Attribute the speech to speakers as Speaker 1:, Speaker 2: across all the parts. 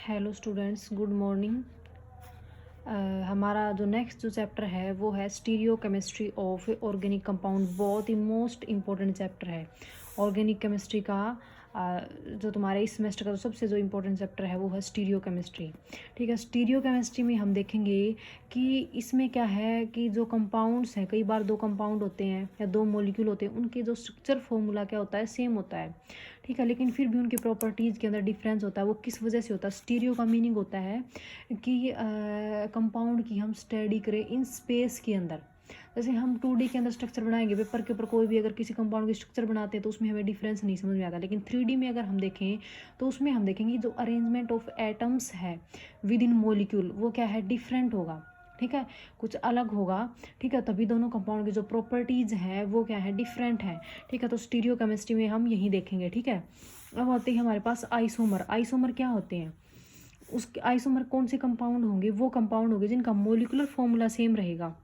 Speaker 1: Hello students, good morning. हमारा जो next जो चैप्टर है वो है stereo chemistry of organic compound. बहुत ही मोस्ट इम्पोर्टेंट चैप्टर है ऑर्गेनिक केमिस्ट्री का। जो तुम्हारे इस सेमेस्टर का जो सबसे जो इम्पोर्टेंट चैप्टर है वो है स्टीरियो केमिस्ट्री। ठीक है, स्टीरियो केमिस्ट्री में हम देखेंगे कि इसमें क्या है कि जो कंपाउंड्स हैं, कई बार दो कंपाउंड होते हैं या दो मॉलिक्यूल होते हैं, उनके जो स्ट्रक्चर फॉर्मूला क्या होता है, सेम होता है। ठीक है, लेकिन फिर भी उनकी प्रॉपर्टीज़ के अंदर डिफरेंस होता है। वो किस वजह से होता है? स्टीरियो का मीनिंग होता है कि कंपाउंड की हम स्टडी करें इन स्पेस के अंदर। जैसे हम 2D के अंदर स्ट्रक्चर बनाएंगे, पेपर के ऊपर कोई भी अगर किसी कंपाउंड की स्ट्रक्चर बनाते हैं तो उसमें हमें डिफरेंस नहीं समझ में आता, लेकिन 3D में अगर हम देखें तो उसमें हम देखेंगे जो अरेंजमेंट ऑफ एटम्स है विद इन मोलिक्यूल वो क्या है, डिफरेंट होगा। ठीक है, कुछ अलग होगा। ठीक है, तभी दोनों कंपाउंड की जो प्रॉपर्टीज़ हैं वो क्या है, डिफरेंट है। ठीक है, तो स्टीरियो केमिस्ट्री में हम यही देखेंगे। ठीक है, अब आते हैं हमारे पास आइसोमर। आइसोमर क्या होते हैं? उस आइसोमर कौन से कंपाउंड होंगे? वो कंपाउंड होंगे जिनका मोलिकुलर फॉर्मूला सेम रहेगा,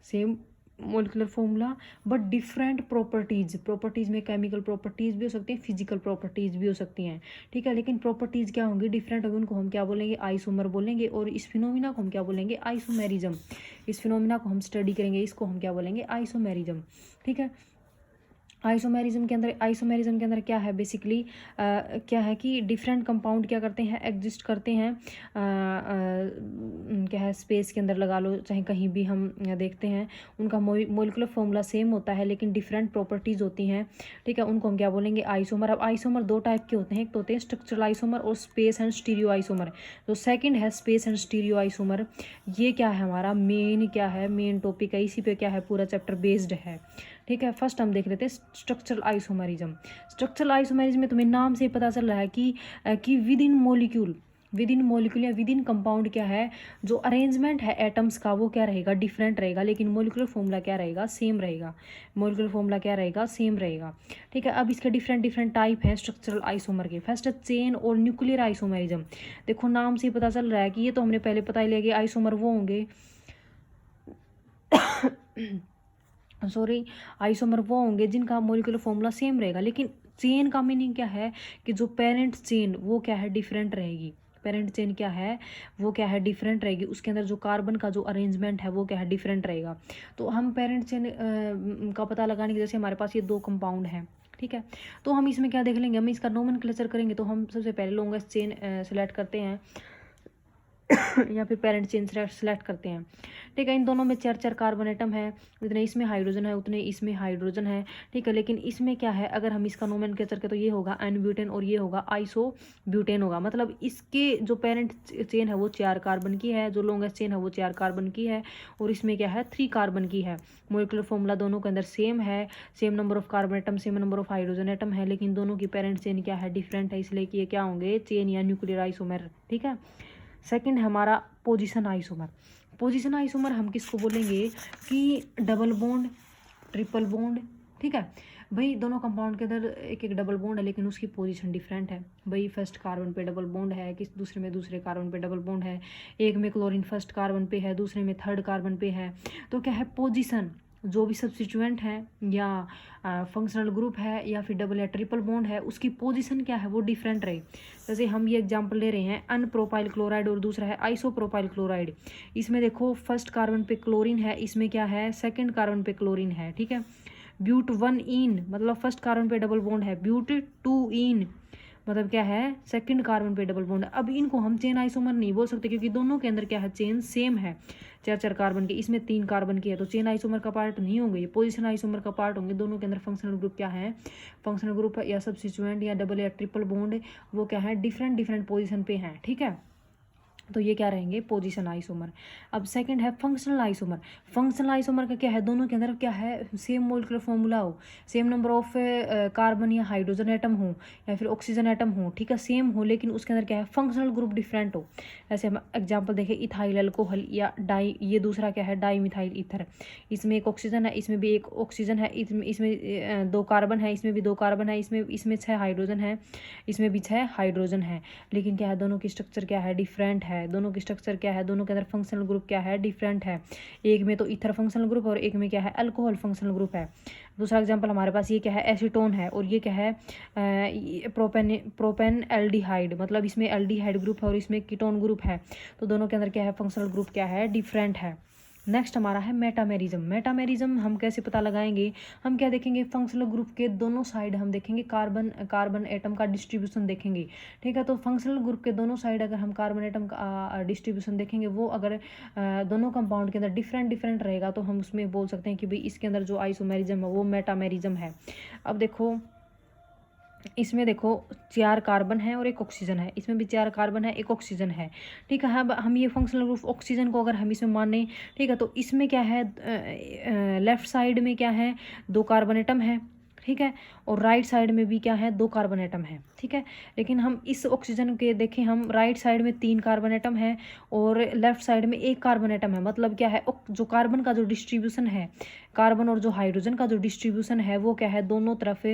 Speaker 1: same molecular formula, but different properties. Properties में केमिकल प्रॉपर्टीज़ भी हो सकती हैं, फिजिकल प्रॉपर्टीज़ भी हो सकती हैं। ठीक है, लेकिन प्रॉपर्टीज़ क्या होंगी, डिफरेंट होंगी। उनको हम क्या बोलेंगे, आइसोमर बोलेंगे। और इस फिनोमिना को हम क्या बोलेंगे, आइसोमेरिज्म। इस फिनोमिना को हम स्टडी करेंगे, इसको हम क्या बोलेंगे, आइसोमेरिज्म। ठीक है, आइसोमेरिज्म के अंदर क्या है बेसिकली, क्या है कि डिफरेंट कंपाउंड क्या करते हैं, एग्जिस्ट करते हैं। क्या है, स्पेस के अंदर लगा लो, चाहे कहीं भी हम देखते हैं, उनका मोलिकुलर फॉर्मूला सेम होता है लेकिन डिफरेंट प्रॉपर्टीज़ होती हैं। ठीक है, उनको हम क्या बोलेंगे, आइसोमर। अब आइसोमर दो टाइप के होते हैं, एक तो होते हैं स्ट्रक्चरल आइसोमर और स्पेस एंड स्टीरियो आइसोमर। तो सेकंड है स्पेस एंड स्टीरियो आइसोमर। ये क्या है, हमारा मेन क्या है, मेन टॉपिक है, इसी पे क्या है पूरा चैप्टर बेस्ड है। ठीक है, फर्स्ट हम देख लेते हैं स्ट्रक्चरल आइसोमेरिज्म। स्ट्रक्चरल आइसोमेरिज्म में तुम्हें नाम से पता चल रहा है कि विद इन मोलिक्यूल या विद इन कंपाउंड क्या है, जो अरेंजमेंट है एटम्स का वो क्या रहेगा, डिफरेंट रहेगा, लेकिन मोलिकुलर फॉर्मूला क्या रहेगा, सेम रहेगा। मोलिकुलर फॉर्मूला क्या रहेगा, सेम रहेगा। ठीक है, अब इसके डिफरेंट टाइप हैं स्ट्रक्चरल आइसोमर के। फर्स्ट है चेन और न्यूक्लियर आइसोमेरिज्म। देखो नाम से पता चल रहा है कि ये तो हमने पहले पता ही लिया कि आइसोमर वो होंगे आइसोमर वो होंगे जिनका मोलिकुलर फॉर्मूला सेम रहेगा, लेकिन चेन का मीनिंग क्या है कि जो पेरेंट चेन वो क्या है, डिफरेंट रहेगी। पेरेंट चेन क्या है, वो क्या है, डिफरेंट रहेगी। उसके अंदर जो कार्बन का जो अरेंजमेंट है वो क्या है, डिफरेंट रहेगा। तो हम पेरेंट चेन का पता लगाने के, जैसे हमारे पास ये दो कंपाउंड हैं, ठीक है, तो हम इसमें क्या देख लेंगे, हम इसका नोमेनक्लेचर करेंगे। तो हम सबसे पहले लॉन्गेस्ट चेन सेलेक्ट करते हैं या फिर पेरेंट चेन सेलेक्ट करते हैं। ठीक है, इन दोनों में 4 कार्बन एटम है, जितने इसमें हाइड्रोजन है उतने इसमें हाइड्रोजन है। ठीक है, लेकिन इसमें क्या है, अगर हम इसका नोमेनक्लेचर करें तो ये होगा एन ब्यूटेन और ये होगा आइसो ब्यूटेन होगा। मतलब इसके जो पेरेंट चेन है वो 4 कार्बन की है, जो लॉन्गेस्ट चेन है वो 4 कार्बन की है, और इसमें क्या है, 3 कार्बन की है। मोलिकुलर फॉर्मूला दोनों के अंदर सेम है, same number of carbon atom, same number of hydrogen atom है, लेकिन दोनों की पेरेंट चेन क्या है, डिफरेंट है, इसलिए कि ये क्या होंगे, चेन या न्यूक्लियर आइसोमर। ठीक है, सेकंड है हमारा पोजीशन आइसोमर। पोजीशन आइसोमर हम किसको बोलेंगे कि डबल बॉन्ड, ट्रिपल बॉन्ड। ठीक है भाई, दोनों कंपाउंड के अंदर एक एक डबल बॉन्ड है लेकिन उसकी पोजीशन डिफरेंट है। भाई फर्स्ट कार्बन पे डबल बॉन्ड है, किस दूसरे में दूसरे कार्बन पे डबल बॉन्ड है, एक में क्लोरीन फर्स्ट कार्बन पे है, दूसरे में थर्ड कार्बन पे है। तो क्या है, पोजीशन जो भी सब्स्टिट्यूएंट है या फंक्शनल ग्रुप है या फिर डबल या ट्रिपल बॉन्ड है, उसकी पोजीशन क्या है, वो डिफरेंट रहे। जैसे हम ये एग्जांपल ले रहे हैं अनप्रोपाइल क्लोराइड और दूसरा है आइसोप्रोपाइल क्लोराइड। इसमें देखो फर्स्ट कार्बन पे क्लोरीन है, इसमें क्या है, सेकंड कार्बन पे क्लोरीन है। ठीक है, ब्यूट 1 इन मतलब फर्स्ट कार्बन पे डबल बॉन्ड है, ब्यूट 2 इन मतलब क्या है, सेकंड कार्बन पे डबल बॉन्ड। अब इनको हम चेन आइसोमर नहीं बोल सकते क्योंकि दोनों के अंदर क्या है, चेन सेम है, 4 कार्बन की, इसमें 3 कार्बन की है, तो चेन आइसोमर का पार्ट नहीं होंगे, ये पोजीशन आइसोमर का पार्ट होंगे। दोनों के अंदर फंक्शनल ग्रुप क्या है, फंक्शनल ग्रुप या सब्स्टिट्यूएंट या डबल या ट्रिपल बॉन्ड वो क्या है, डिफरेंट पोजीशन पे हैं। ठीक है, तो ये क्या रहेंगे, पोजीशन आइसोमर। अब सेकंड है फंक्शनल आइसोमर। फंक्शनल आइसोमर का क्या है, दोनों के अंदर क्या है, सेम मोलिकुलर फॉर्मूला हो, सेम नंबर ऑफ कार्बन या हाइड्रोजन एटम हो या फिर ऑक्सीजन एटम हो, ठीक है, सेम हो, लेकिन उसके अंदर क्या है, फंक्शनल ग्रुप डिफरेंट हो। जैसे हम एग्जाम्पल देखें, इथाइल अल्कोहल या डाई, ये दूसरा क्या है, डाई मिथाइल ईथर। इसमें एक ऑक्सीजन है, इसमें भी एक ऑक्सीजन है, इसमें 2 कार्बन है, इसमें भी 2 कार्बन है, इसमें 6 हाइड्रोजन है, इसमें भी 6 हाइड्रोजन है, लेकिन क्या है, दोनों की स्ट्रक्चर क्या है, डिफरेंट है। है, दोनों की स्ट्रक्चर क्या है, दोनों के अंदर फंक्शनल ग्रुप क्या है, डिफरेंट है। एक में तो ईथर फंक्शनल ग्रुप और एक में क्या है, अल्कोहल फंक्शनल ग्रुप है। दूसरा एग्जांपल हमारे पास ये क्या है, एसीटोन है, और ये क्या है, प्रोपेन एल्डिहाइड, मतलब इसमें एल्डिहाइड ग्रुप है और इसमें कीटोन ग्रुप है। तो दोनों के अंदर क्या है, फंक्शनल ग्रुप क्या है, डिफरेंट है। नेक्स्ट हमारा है मेटामेरिज्म। मेटामेरिज्म हम कैसे पता लगाएंगे, हम क्या देखेंगे, फंक्शनल ग्रुप के दोनों साइड हम देखेंगे कार्बन कार्बन एटम का डिस्ट्रीब्यूशन देखेंगे। ठीक है, तो फंक्शनल ग्रुप के दोनों साइड अगर हम कार्बन एटम का डिस्ट्रीब्यूशन देखेंगे, वो अगर दोनों कंपाउंड के अंदर डिफरेंट डिफरेंट रहेगा तो हम उसमें बोल सकते हैं कि भाई इसके अंदर जो आइसोमेरिज्म है वो मेटामेरिज्म है। अब देखो इसमें देखो 4 कार्बन है और 1 ऑक्सीजन है, इसमें भी 4 कार्बन है 1 ऑक्सीजन है। ठीक है, अब हम ये फंक्शनल ग्रुप ऑक्सीजन को अगर हम इसमें माने, ठीक है, तो इसमें क्या है, लेफ्ट साइड में क्या है, 2 कार्बन एटम है। ठीक है, और राइट साइड में भी क्या है, 2 कार्बन एटम है। ठीक है, लेकिन हम इस ऑक्सीजन के देखें, हम राइट साइड में 3 कार्बन एटम है और लेफ्ट साइड में 1 कार्बन एटम है। मतलब क्या है, जो कार्बन का जो डिस्ट्रीब्यूशन है, कार्बन और जो हाइड्रोजन का जो डिस्ट्रीब्यूशन है वो क्या है, दोनों तरफ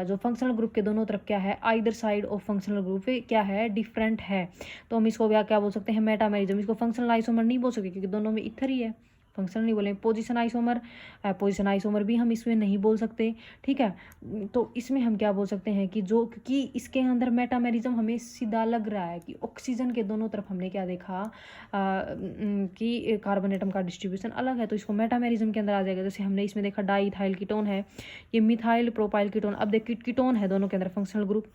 Speaker 1: जो फंक्शनल ग्रुप के दोनों तरफ क्या है, either side of functional group क्या है, डिफरेंट है। तो हम इसको क्या बोल सकते हैं, मेटामेरिज्म। इसको फंक्शनल आइसोमर नहीं बोल सकते क्योंकि दोनों में इथर ही है, फंक्शनल नहीं बोले। पोजीशन आइसोमर भी हम इसमें नहीं बोल सकते। ठीक है, तो इसमें हम क्या बोल सकते हैं कि जो, क्योंकि इसके अंदर मेटामेरिज्म हमें सीधा लग रहा है कि ऑक्सीजन के दोनों तरफ हमने क्या देखा, कि कार्बन एटम का डिस्ट्रीब्यूशन अलग है, तो इसको मेटामेरिज्म के अंदर आ जाएगा। जैसे हमने इसमें देखा डाईइथाइल कीटोन है, ये मिथाइल प्रोपाइल कीटोन। अब देखिए कीटोन है दोनों के अंदर फंक्शनल ग्रुप,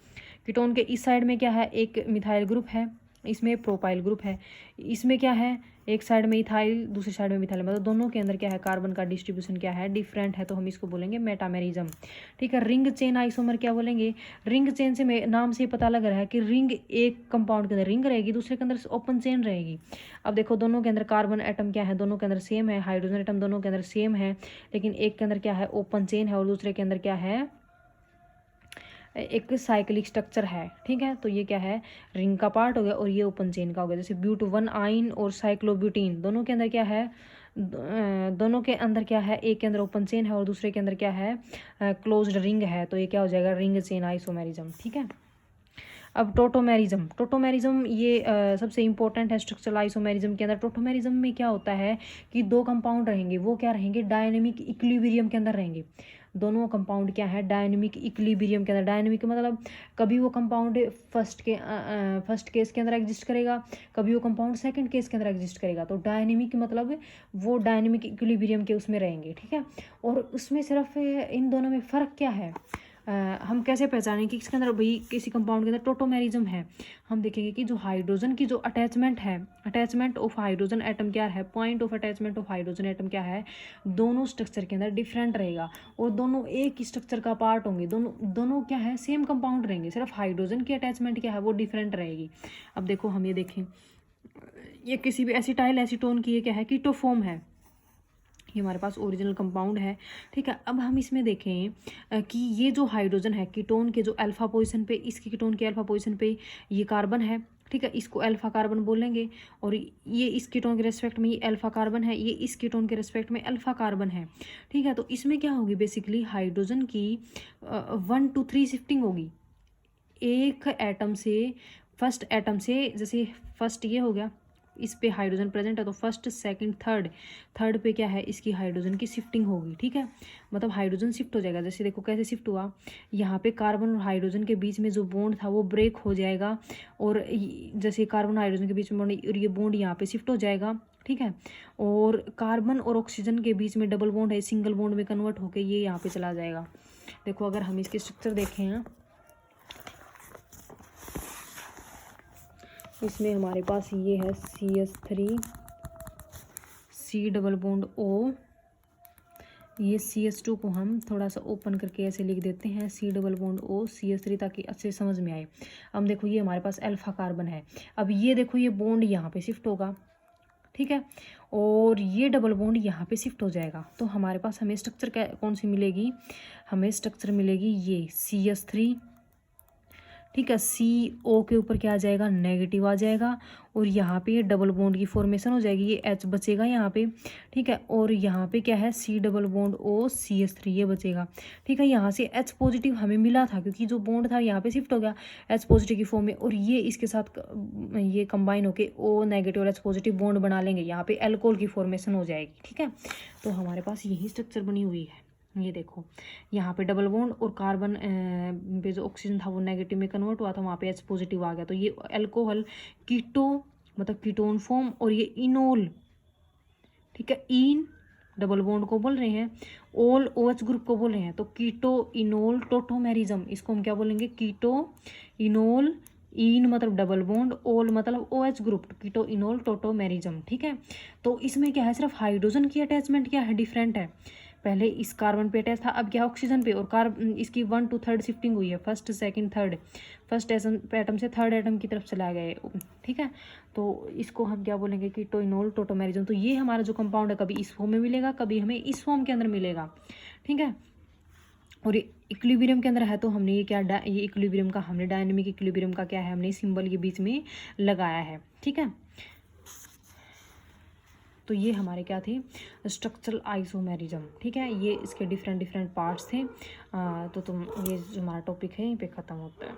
Speaker 1: कीटोन के इस साइड में क्या है, एक मिथाइल ग्रुप है, इसमें प्रोपाइल ग्रुप है, इसमें क्या है, एक साइड में इथाइल दूसरी साइड में मिथाइल, मतलब दोनों के अंदर क्या है, कार्बन का डिस्ट्रीब्यूशन क्या है, डिफरेंट है। तो हम इसको बोलेंगे मेटामेरिज्म। ठीक है, रिंग चेन आइसोमर क्या बोलेंगे, रिंग चेन से नाम से पता लग रहा है कि रिंग एक कंपाउंड के अंदर रिंग रहेगी, दूसरे के अंदर ओपन चेन रहेगी। अब देखो दोनों के अंदर कार्बन एटम क्या है, दोनों के अंदर सेम है, हाइड्रोजन एटम दोनों के अंदर सेम है, लेकिन एक के अंदर क्या है, ओपन चेन है, और दूसरे के अंदर क्या है, एक साइक्लिक स्ट्रक्चर है। ठीक है, तो ये क्या है, रिंग का पार्ट हो गया और ये ओपन चेन का हो गया। जैसे ब्यूट 1 आइन और साइक्लोब्यूटीन, दोनों के अंदर क्या है, दोनों के अंदर क्या है, एक के अंदर ओपन चेन है और दूसरे के अंदर क्या है, क्लोज्ड रिंग है। तो ये क्या हो जाएगा, रिंग चेन आइसोमेरिज्म। ठीक है, अब टोटोमेरिज्म ये सबसे इंपॉर्टेंट है स्ट्रक्चरल आइसोमेरिज्म के अंदर। टोटोमेरिज्म में क्या होता है कि 2 कंपाउंड रहेंगे, वो क्या रहेंगे, डायनेमिक इक्विलिब्रियम के अंदर रहेंगे। दोनों कंपाउंड क्या है, डायनेमिक इक्विलिब्रियम के अंदर। डायनेमिक मतलब कभी वो कंपाउंड फर्स्ट केस के अंदर एग्जिस्ट करेगा, कभी वो कंपाउंड सेकंड केस के अंदर एग्जिस्ट करेगा। तो डायनेमिक मतलब वो डायनेमिक इक्विलिब्रियम के उसमें रहेंगे। ठीक है, और उसमें सिर्फ इन दोनों में फ़र्क क्या है, हम कैसे पहचानें कि इसके अंदर भाई किसी कंपाउंड के अंदर टोटोमेरिज्म है। हम देखेंगे कि जो हाइड्रोजन की जो अटैचमेंट है, अटैचमेंट ऑफ हाइड्रोजन एटम क्या है, point of attachment of hydrogen atom क्या है, दोनों स्ट्रक्चर के अंदर डिफरेंट रहेगा और दोनों एक ही स्ट्रक्चर का पार्ट होंगे। दोनों क्या है, सेम कंपाउंड रहेंगे, सिर्फ हाइड्रोजन की अटैचमेंट क्या है वो डिफरेंट रहेगी। अब देखो हम ये देखें, ये किसी भी एसिटाइल एसीटोन की ये क्या है, कीटोफॉर्म है, ये हमारे पास ओरिजिनल कंपाउंड है। ठीक है, अब हम इसमें देखें कि ये जो हाइड्रोजन है कीटोन के जो अल्फा पोजीशन पे, इसकी कीटोन के अल्फा पोजीशन पे ये कार्बन है। ठीक है, इसको अल्फा कार्बन बोलेंगे, और ये इस कीटोन के रेस्पेक्ट में ये अल्फा कार्बन है, ये इस कीटोन के रेस्पेक्ट में अल्फा कार्बन है। ठीक है, तो इसमें क्या होगी, बेसिकली हाइड्रोजन की 1 to 3 शिफ्टिंग होगी एक एटम से, फर्स्ट एटम से। जैसे फर्स्ट ये हो गया, इस पे हाइड्रोजन प्रेजेंट है तो फर्स्ट सेकंड थर्ड पे क्या है, इसकी हाइड्रोजन की शिफ्टिंग होगी। ठीक है, मतलब हाइड्रोजन शिफ्ट हो जाएगा। जैसे देखो कैसे शिफ्ट हुआ, यहाँ पे कार्बन और हाइड्रोजन के बीच में जो बॉन्ड था वो ब्रेक हो जाएगा, और जैसे कार्बन हाइड्रोजन के बीच में बॉन्ड, और ये बॉन्ड यहाँ पे शिफ्ट हो जाएगा। ठीक है, और कार्बन और ऑक्सीजन के बीच में डबल बॉन्ड है, सिंगल बॉन्ड में कन्वर्ट होकर ये यहाँ पे चला जाएगा। देखो अगर हम इसके स्ट्रक्चर देखें हैं, इसमें हमारे पास ये है CH3 C double bond O, ये CH2 को हम थोड़ा सा ओपन करके ऐसे लिख देते हैं C double bond O CH3, ताकि अच्छे समझ में आए। अब देखो ये हमारे पास अल्फा कार्बन है, अब ये देखो ये बॉन्ड यहाँ पे शिफ्ट होगा। ठीक है, और ये डबल बॉन्ड यहाँ पे शिफ्ट हो जाएगा। तो हमारे पास हमें स्ट्रक्चर कौन सी मिलेगी, हमें स्ट्रक्चर मिलेगी ये CH3 ठीक है। CO के ऊपर क्या आ जाएगा, नेगेटिव आ जाएगा, और यहाँ पे डबल बॉन्ड की फॉर्मेशन हो जाएगी, ये H बचेगा यहाँ पे। ठीक है, और यहाँ पे क्या है, C double bond O CH3 ये बचेगा। ठीक है, यहाँ से H पॉजिटिव हमें मिला था क्योंकि जो बॉन्ड था यहाँ पे शिफ्ट हो गया H पॉजिटिव की फॉर्म में, और ये इसके साथ ये कंबाइन होके O नेगेटिव और H पॉजिटिव बॉन्ड बना लेंगे, यहाँ पे एल्कोहल की फॉर्मेशन हो जाएगी। ठीक है, तो हमारे पास यही स्ट्रक्चर बनी हुई है। ये देखो, यहाँ पे डबल बॉन्ड और कार्बन पे जो ऑक्सीजन था वो नेगेटिव में कन्वर्ट हुआ था, वहाँ पे H पॉजिटिव आ गया, तो ये अल्कोहल कीटो मतलब कीटोन फॉर्म, और ये इनोल। ठीक है, इन डबल बॉन्ड को बोल रहे हैं, ओल OH ग्रुप को बोल रहे हैं, तो कीटो इनोल टोटोमेरिज्म, इसको हम क्या बोलेंगे, कीटो इनोल, इन मतलब डबल बॉन्ड, ओल मतलब OH group, keto enol tautomerism. ठीक है, तो इसमें क्या है, सिर्फ हाइड्रोजन की अटैचमेंट क्या है, डिफरेंट है। पहले इस कार्बन पे अटैच था, अब क्या ऑक्सीजन पे, और इसकी 1 to 3 शिफ्टिंग हुई है, first second third, first atom से थर्ड एटम की तरफ चला गए। ठीक है, तो इसको हम क्या बोलेंगे, कीटोइनोल टोटोमेरिज्म। तो ये हमारा जो कंपाउंड है कभी इस फॉर्म में मिलेगा, कभी हमें इस फॉर्म के अंदर मिलेगा। ठीक है, और ये इक्विलिब्रियम के अंदर है, तो हमने ये क्या ये इक्विलिब्रियम का हमने डायनेमिक इक्विलिब्रियम का क्या है, हमने सिंबल के बीच में लगाया है। ठीक है, तो ये हमारे क्या थे, स्ट्रक्चरल आइसोमेरिज्म। ठीक है, ये इसके डिफरेंट डिफरेंट पार्ट्स थे। तो तुम ये जो हमारा टॉपिक है यहीं पे ख़त्म होता है।